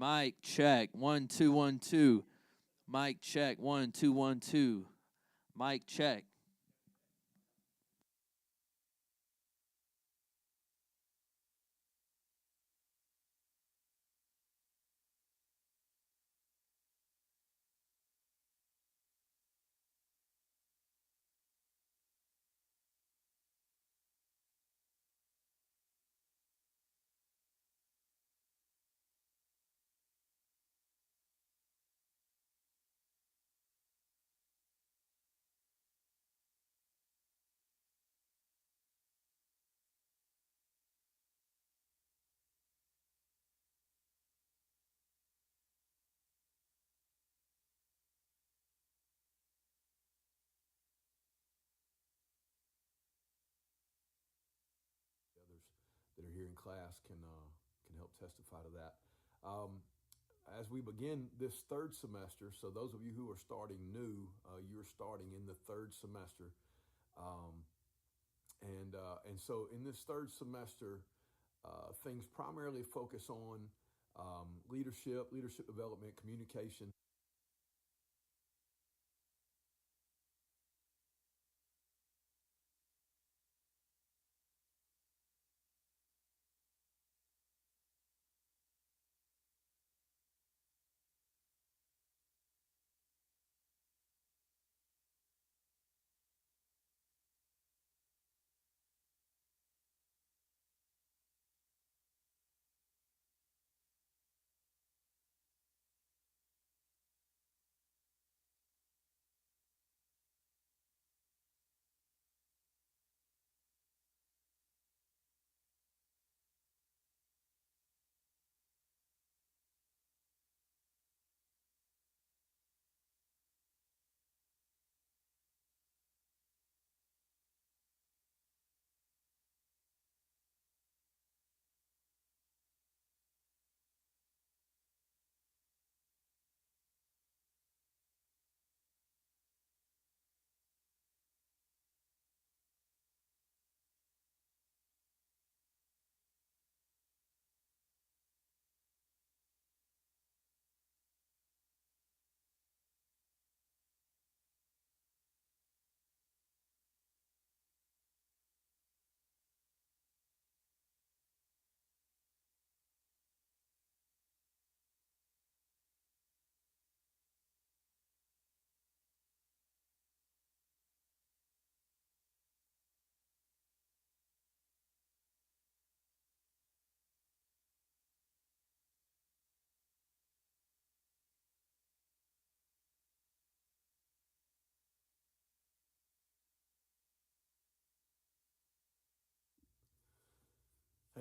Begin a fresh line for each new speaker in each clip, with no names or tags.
Mic check. 1 2 1 2. Mic check. 1 2 1 2. Mic check.
Others that are here in class can help testify to that. Um, as we begin this third semester, so those of you who are starting new, you're starting in the third semester, um, and so in this third semester, things primarily focus on leadership development, communication.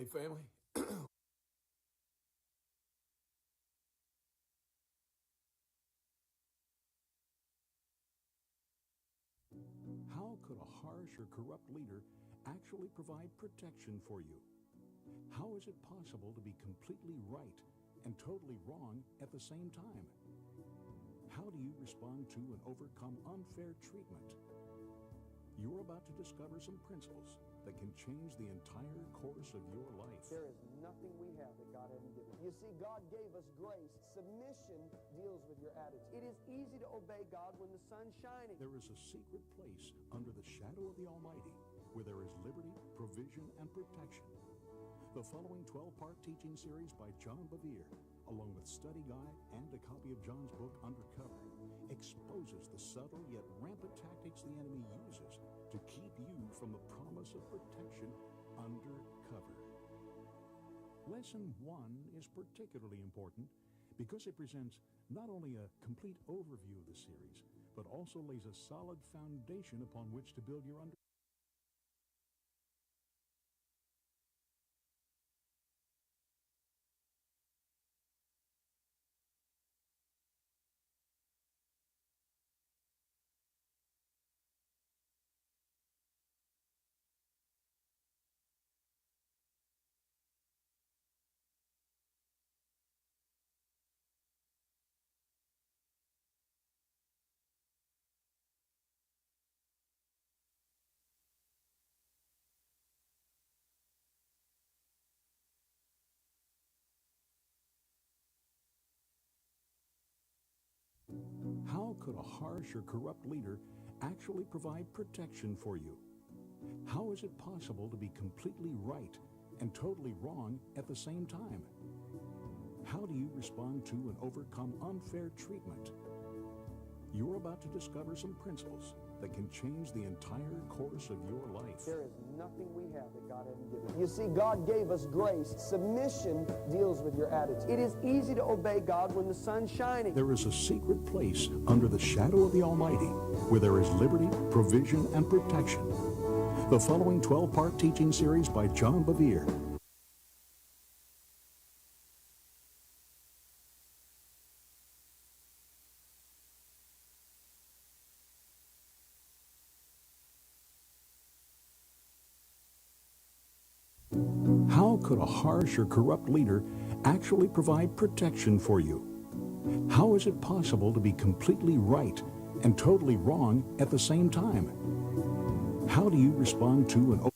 Hey, family.
How could a harsh or corrupt leader actually provide protection for you? How is it possible to be completely right and totally wrong at the same time? How do you respond to and overcome unfair treatment? You're about to discover some principles that can change the entire course of your life.
There is nothing we have that God hasn't given. You see, God gave us grace. Submission deals with your attitude. It is easy to obey God when the sun's shining.
There is a secret place under the shadow of the Almighty where there is liberty, provision, and protection. The following 12-part teaching series by John Bevere, along with study guide and a copy of John's book, Undercover, exposes the subtle yet rampant tactics the enemy uses to keep you from the promise of protection undercover. Lesson 1 is particularly important because it presents not only a complete overview of the series, but also lays a solid foundation upon which to build your understanding. could a harsh or corrupt leader actually provide protection for you? How is it possible to be completely right and totally wrong at the same time? How do you respond to and overcome unfair treatment? You're about to discover some principles that can change the entire course of your life.
There is nothing we have that God hasn't given. You see, God gave us grace. Submission deals with your attitude. It is easy to obey God when the sun's shining.
There is a secret place under the shadow of the Almighty where there is liberty, provision, and protection. The following 12-part teaching series by John Bevere. How could a harsh or corrupt leader actually provide protection for you? How is it possible to be completely right and totally wrong at the same time? How do you respond to and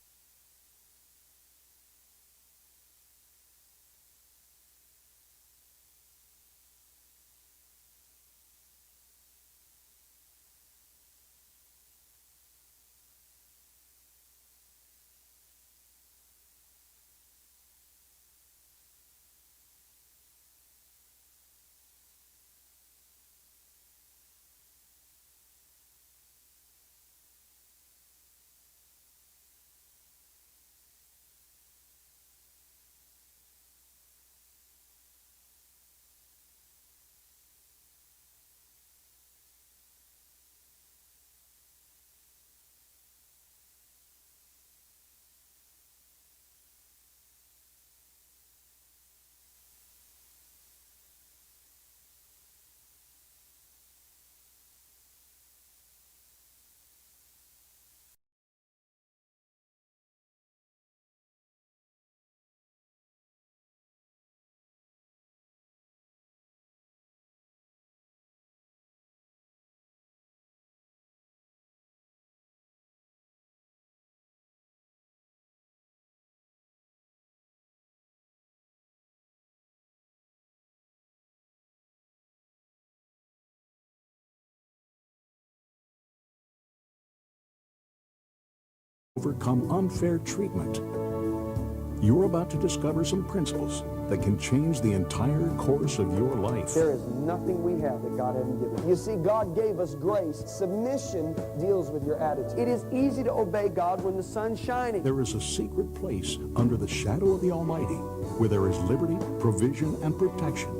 overcome unfair treatment? You're about to discover some principles that can change the entire course of your life.
There is nothing we have that God hasn't given. You see, God gave us grace. Submission deals with your attitude. It is easy to obey God when the sun's shining.
There is a secret place under the shadow of the Almighty where there is liberty, provision, and protection.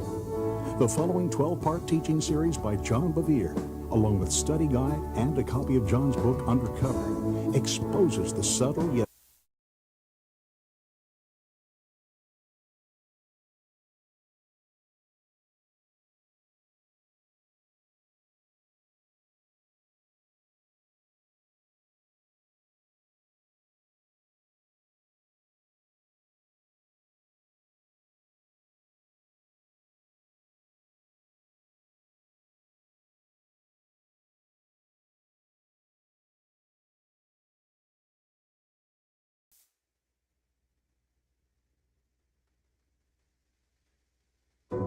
The following 12-part teaching series by John Bevere, along with study guide and a copy of John's book Undercover, exposes the subtle yet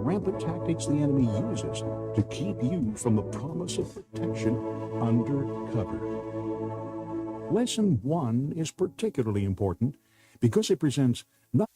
rampant tactics the enemy uses to keep you from the promise of protection under cover. Lesson 1 is particularly important because it presents not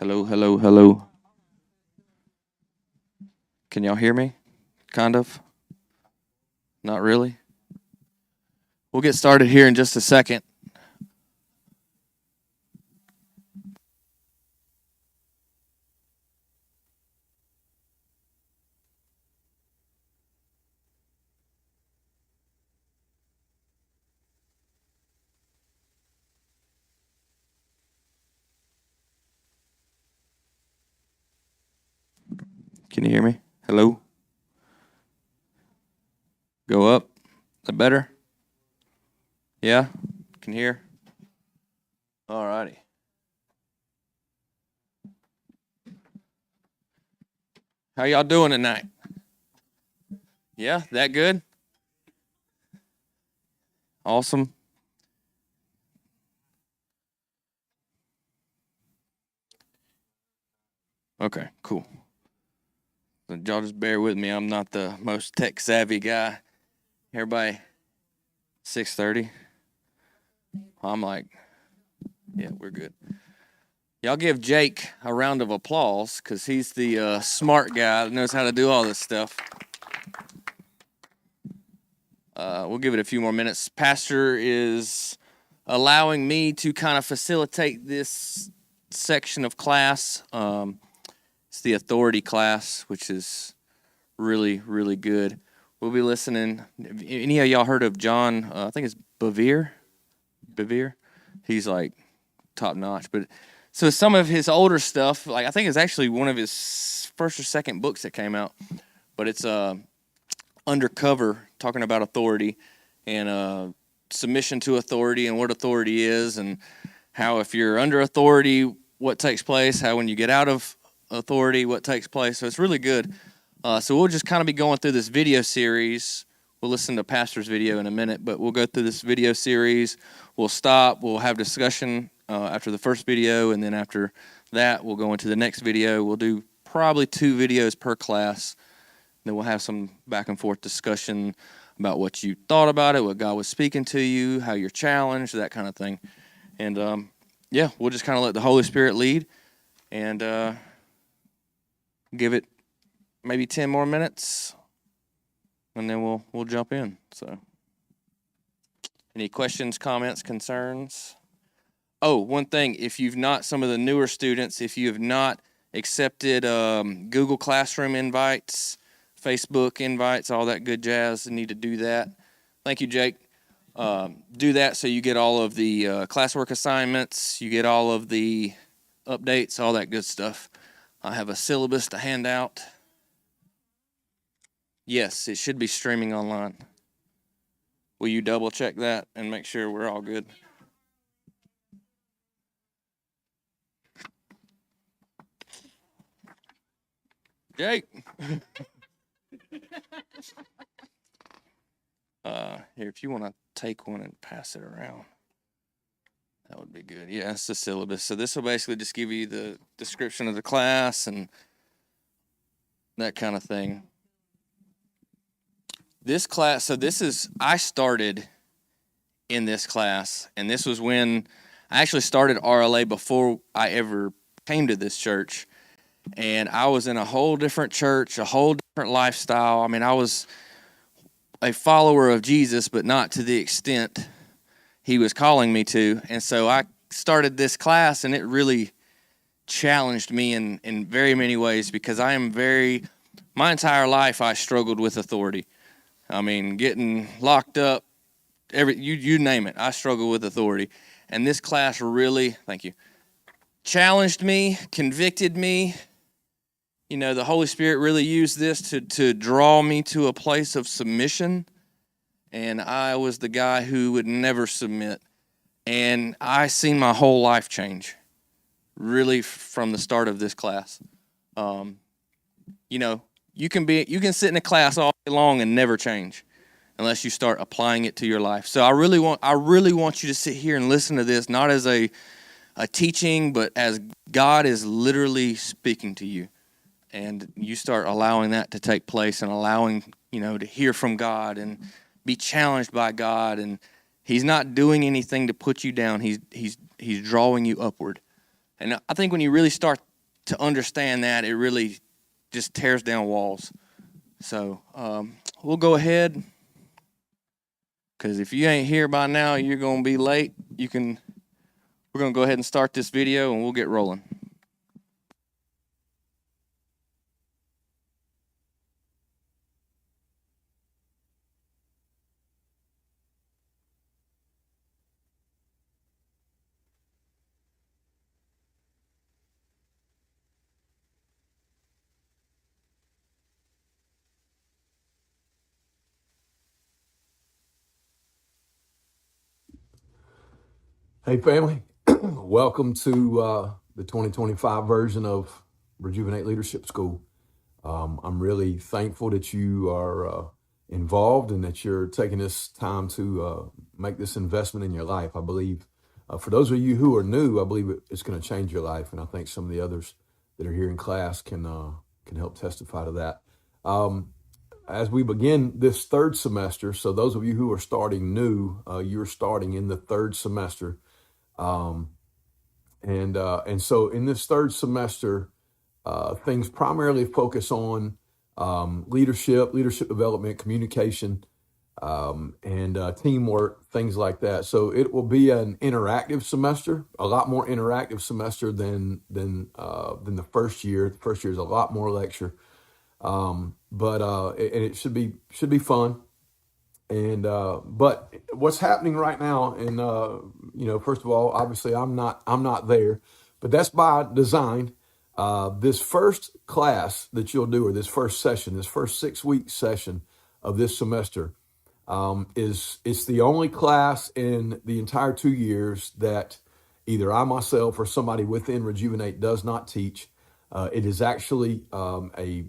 Hello, hello, hello. Can y'all hear me? Kind of? Not really? We'll get started here in just a second. Can you hear me? Hello? Go up. Is that better? Yeah? Can you hear? All righty. How y'all doing tonight? Yeah, that good? Awesome. Okay, cool. So y'all just bear with me. I'm not the most tech savvy guy. Everybody, 6:30. I'm like, yeah, we're good. Y'all give Jake a round of applause because he's the smart guy that knows how to do all this stuff. We'll give it a few more minutes. Pastor is allowing me to kind of facilitate this section of class. It's the authority class, which is really, really good. We'll be listening. Any of y'all heard of John? I think it's Bevere. He's like top notch. But so some of his older stuff, like I think it's actually one of his first or second books that came out. But it's Undercover, talking about authority and submission to authority and what authority is, and how if you're under authority, what takes place, how when you get out of authority, what takes place. So it's really good. So we'll just kind of be going through this video series. We'll listen to Pastor's video in a minute, but we'll go through this video series. We'll stop. We'll have discussion after the first video, and then after that, we'll go into the next video. We'll do probably 2 videos per class. Then we'll have some back and forth discussion about what you thought about it, what God was speaking to you, how you're challenged, that kind of thing. And yeah, we'll just kind of let the Holy Spirit lead and give it maybe 10 more minutes, and then we'll jump in. So, any questions, comments, concerns? Oh, one thing, if you've not, some of the newer students, if you have not accepted Google Classroom invites, Facebook invites, all that good jazz, you need to do that. Thank you, Jake. Do that so you get all of the classwork assignments, you get all of the updates, all that good stuff. I have a syllabus to hand out. Yes, it should be streaming online. Will you double check that and make sure we're all good? Jake. Here, if you want to take one and pass it around, that would be good. Yeah, it's the syllabus. So this will basically just give you the description of the class and that kind of thing. This class, so I started in this class, and this was when I actually started RLA before I ever came to this church. And I was in a whole different church, a whole different lifestyle. I mean, I was a follower of Jesus, but not to the extent he was calling me to. And so I started this class, and it really challenged me in very many ways because my entire life I struggled with authority. I mean, getting locked up, you name it, I struggled with authority. And this class really, thank you, challenged me, convicted me. You know, the Holy Spirit really used this to draw me to a place of submission. And I was the guy who would never submit. And I seen my whole life change, really, from the start of this class. You know, you can sit in a class all day long and never change unless you start applying it to your life. So I really want you to sit here and listen to this, not as a teaching, but as God is literally speaking to you. And you start allowing that to take place and allowing, to hear from God and be challenged by God. And he's not doing anything to put you down. He's drawing you upward. And I think when you really start to understand that, it really just tears down walls. So we'll go ahead, because if you ain't here by now, you're going to be late. We're going to go ahead and start this video, and we'll get rolling.
Hey, family. Welcome to the 2025 version of Rejuvenate Leadership School. I'm really thankful that you are involved and that you're taking this time to make this investment in your life. I believe for those of you who are new, I believe it's going to change your life. And I think some of the others that are here in class can help testify to that. As we begin this third semester, so those of you who are starting new, you're starting in the third semester. And so in this third semester, things primarily focus on leadership development, communication, and teamwork, things like that. So it will be an interactive semester, a lot more interactive semester than the first year. The first year is a lot more lecture, but it should be fun. And but what's happening right now, and first of all, obviously I'm not there, but that's by design. This first class that you'll do, or this first session, this first 6-week session of this semester, it's the only class in the entire 2 years that either I myself or somebody within Rejuvenate does not teach. It is actually a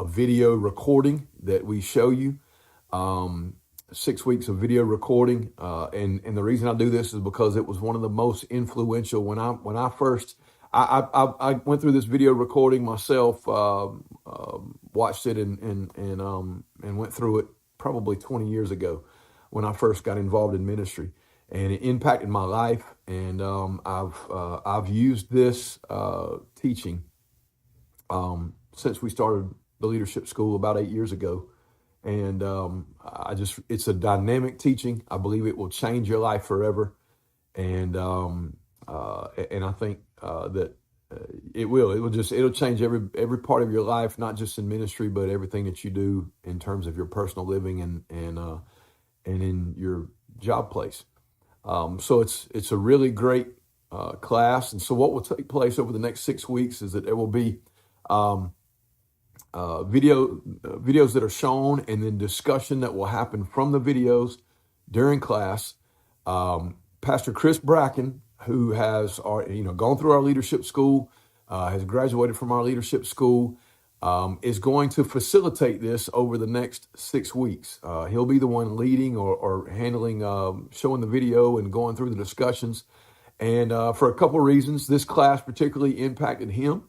video recording that we show you. 6 weeks of video recording, and the reason I do this is because it was one of the most influential when I first I went through this video recording myself, watched it and went through it probably 20 years ago when I first got involved in ministry, and it impacted my life. And I've used this teaching since we started the leadership school about 8 years ago. And it's a dynamic teaching. I believe it will change your life forever. And I think that it'll change every part of your life, not just in ministry, but everything that you do in terms of your personal living and in your job place. So it's a really great class. And so what will take place over the next 6 weeks is that there will be videos that are shown, and then discussion that will happen from the videos during class. Pastor Chris Bracken, who has gone through our leadership school, has graduated from our leadership school, is going to facilitate this over the next 6 weeks. He'll be the one leading or handling, showing the video and going through the discussions. And for a couple of reasons, this class particularly impacted him.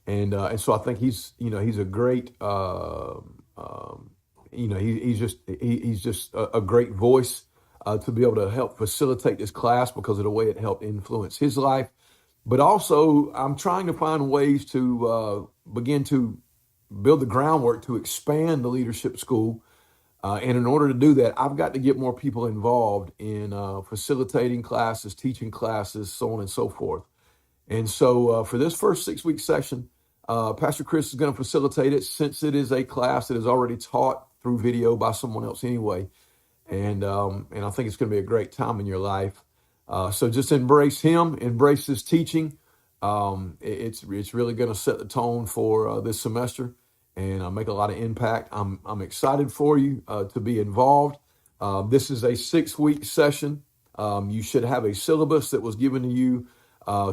And so I think he's a great, he's just a great voice to be able to help facilitate this class because of the way it helped influence his life. But also, I'm trying to find ways to begin to build the groundwork to expand the leadership school. And in order to do that, I've got to get more people involved in facilitating classes, teaching classes, so on and so forth. And so for this first 6-week session, Pastor Chris is going to facilitate it, since it is a class that is already taught through video by someone else anyway. And I think it's going to be a great time in your life. So just embrace him, embrace his teaching. It's really going to set the tone for this semester and make a lot of impact. I'm excited for you to be involved. This is a 6-week session. You should have a syllabus that was given to you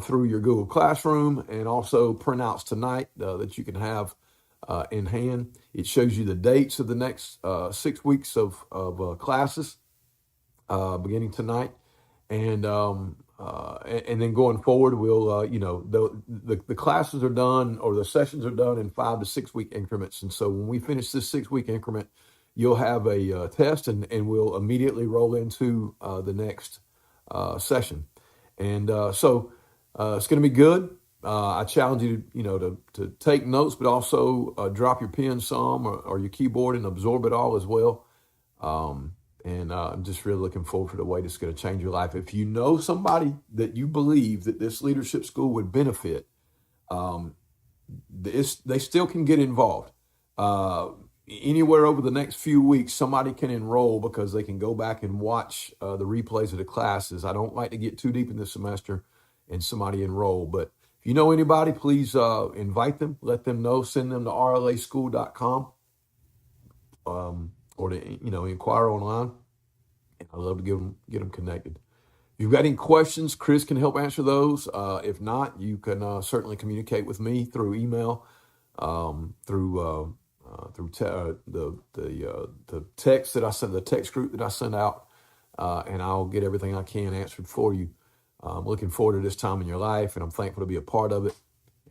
through your Google Classroom, and also printouts tonight that you can have in hand. It shows you the dates of the next 6 weeks of classes beginning tonight, and then going forward, we'll the classes are done, or the sessions are done in 5 to 6 week increments. And so when we finish this 6 week increment, you'll have a test, and we'll immediately roll into the next session. And so It's going to be good. I challenge you, to take notes, but also drop your pen some or your keyboard and absorb it all as well. And I'm just really looking forward to the way this is going to change your life. If you know somebody that you believe that this leadership school would benefit, they still can get involved. Anywhere over the next few weeks, somebody can enroll because they can go back and watch the replays of the classes. I don't like to get too deep in the semester and somebody enroll, but if you know anybody, please invite them, let them know, send them to rlaschool.com or to inquire online. And I'd love to get them connected. If you've got any questions, Chris can help answer those. If not, you can certainly communicate with me through email, through the text that I send, the text group that I send out, and I'll get everything I can answered for you. I'm looking forward to this time in your life, and I'm thankful to be a part of it.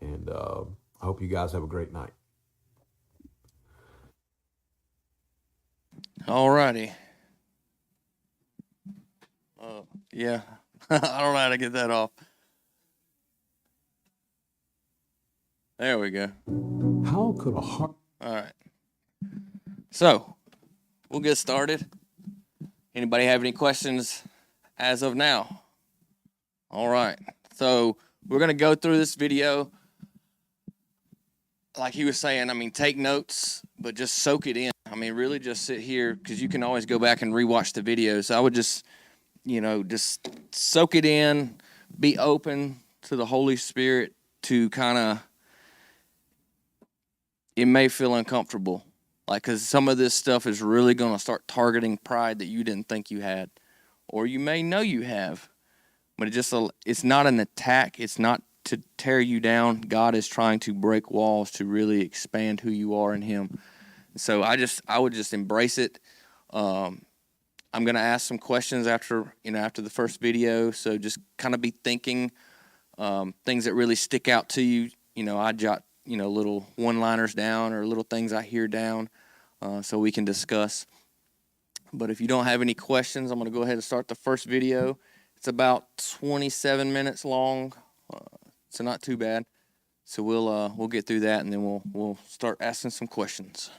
And I hope you guys have a great night.
All righty. Yeah, I don't know how to get that off. There we go.
How could a heart...
All right. So, we'll get started. Anybody have any questions as of now? All right. So, we're going to go through this video. Like he was saying, take notes, but just soak it in. Really just sit here because you can always go back and rewatch the video. So, I would just soak it in, be open to the Holy Spirit to it may feel uncomfortable. Because some of this stuff is really going to start targeting pride that you didn't think you had. Or you may know you have. But it's not an attack. It's not to tear you down. God is trying to break walls to really expand who you are in Him. So I would just embrace it. I'm going to ask some questions after the first video. So just kind of be thinking things that really stick out to you. I jot, little one-liners down or little things I hear down so we can discuss. But if you don't have any questions, I'm going to go ahead and start the first video. It's about 27 minutes long, so not too bad. So we'll get through that, and then we'll start asking some questions.